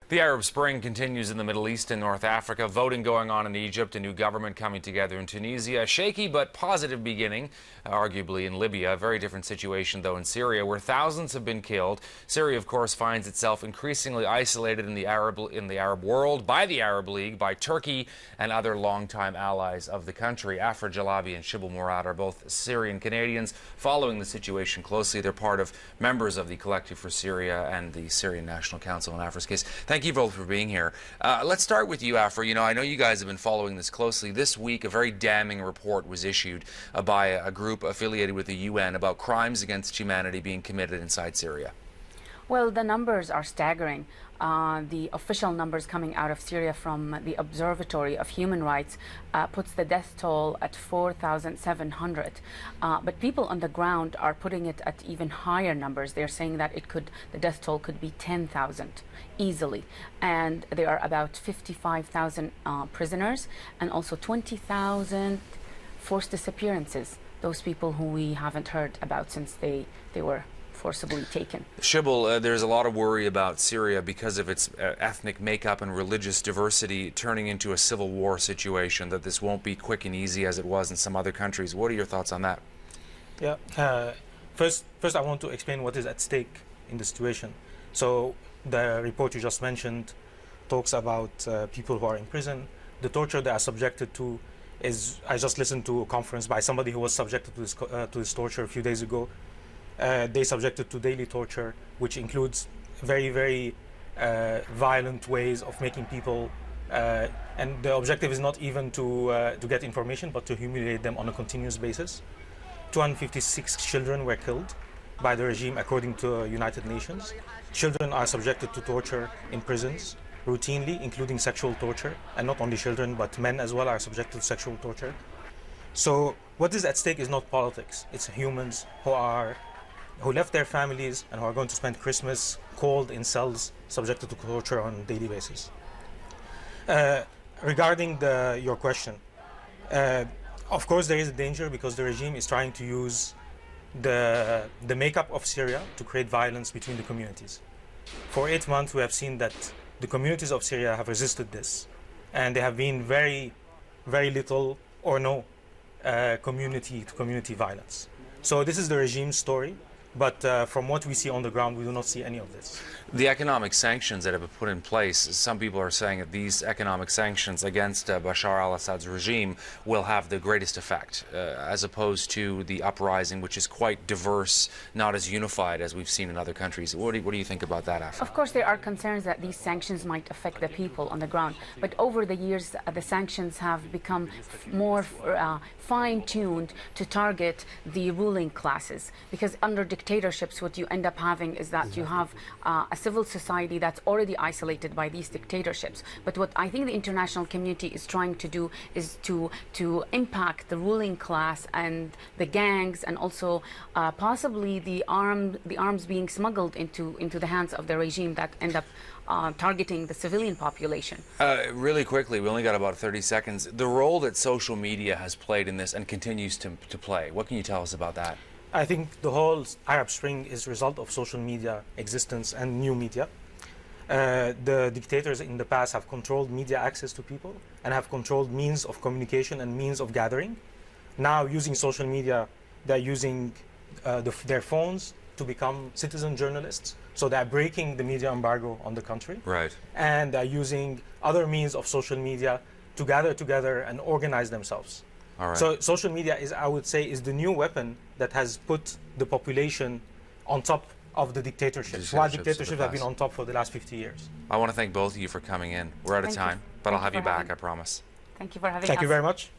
The Arab Spring continues in the Middle East and North Africa. Voting going on in Egypt, a new government coming together in Tunisia. A shaky but positive beginning, arguably in Libya. A very different situation, though, in Syria, where thousands have been killed. Syria, of course, finds itself increasingly isolated in the Arab world by the Arab League, by Turkey and other longtime allies of the country. Afra Jalabi and Shibl Mourad are both Syrian Canadians following the situation closely. They're part of members of the Collective for Syria and the Syrian National Council in Afra's case. Thank you both for being here. Let's start with you, Afra. You know, I know you guys have been following this closely. This week, a very damning report was issued by a group affiliated with the UN about crimes against humanity being committed inside Syria. Well, the numbers are staggering. The official numbers coming out of Syria from the Observatory of Human Rights puts the death toll at 4,700. But people on the ground are putting it at even higher numbers. They're saying that the death toll could be 10,000 easily. And there are about 55,000 prisoners and also 20,000 forced disappearances. Those people who we haven't heard about since they were forcibly taken. Shibl, there's a lot of worry about Syria because of its ethnic makeup and religious diversity turning into a civil war situation, that this won't be quick and easy as it was in some other countries. What are your thoughts on that? Yeah, first I want to explain what is at stake in the situation. So the report you just mentioned talks about people who are in prison. The torture they are subjected to is, I just listened to a conference by somebody who was subjected to this torture a few days ago. They subjected to daily torture, which includes very, very violent ways of making people, and the objective is not even to get information, but to humiliate them on a continuous basis. 256 children were killed by the regime, according to United Nations. Children are subjected to torture in prisons routinely, including sexual torture, and not only children, but men as well are subjected to sexual torture. So what is at stake is not politics. It's humans who left their families and who are going to spend Christmas cold in cells, subjected to torture on a daily basis. Regarding your question, of course there is a danger because the regime is trying to use the makeup of Syria to create violence between the communities. For 8 months we have seen that the communities of Syria have resisted this, and there have been very, very little or no community-to-community violence. So this is the regime's story. But from what we see on the ground, we do not see any of this. The economic sanctions that have been put in place, some people are saying that these economic sanctions against Bashar al-Assad's regime will have the greatest effect, as opposed to the uprising, which is quite diverse, not as unified as we've seen in other countries. What do you think about that, Afra? Of course, there are concerns that these sanctions might affect the people on the ground. But over the years, the sanctions have become more fine-tuned to target the ruling classes. Because under dictatorships, what you end up having is that you have a civil society that's already isolated by these dictatorships. But what I think the international community is trying to do is to impact the ruling class and the gangs, and also possibly the arms being smuggled into the hands of the regime that end up targeting the civilian population. Really quickly, we only got about 30 seconds. The role that social media has played in this and continues to play, what can you tell us about that? I think the whole Arab Spring is a result of social media existence and new media. The dictators in the past have controlled media access to people and have controlled means of communication and means of gathering. Now, using social media, they're using their phones to become citizen journalists. So they're breaking the media embargo on the country. Right. And they're using other means of social media to gather together and organize themselves. All right. So social media is, I would say, is the new weapon that has put the population on top of the dictatorships, while dictatorships have been on top for the last 50 years. I want to thank both of you for coming in. We're out of time, but I'll have you back, I promise. Thank you for having us. Thank you very much.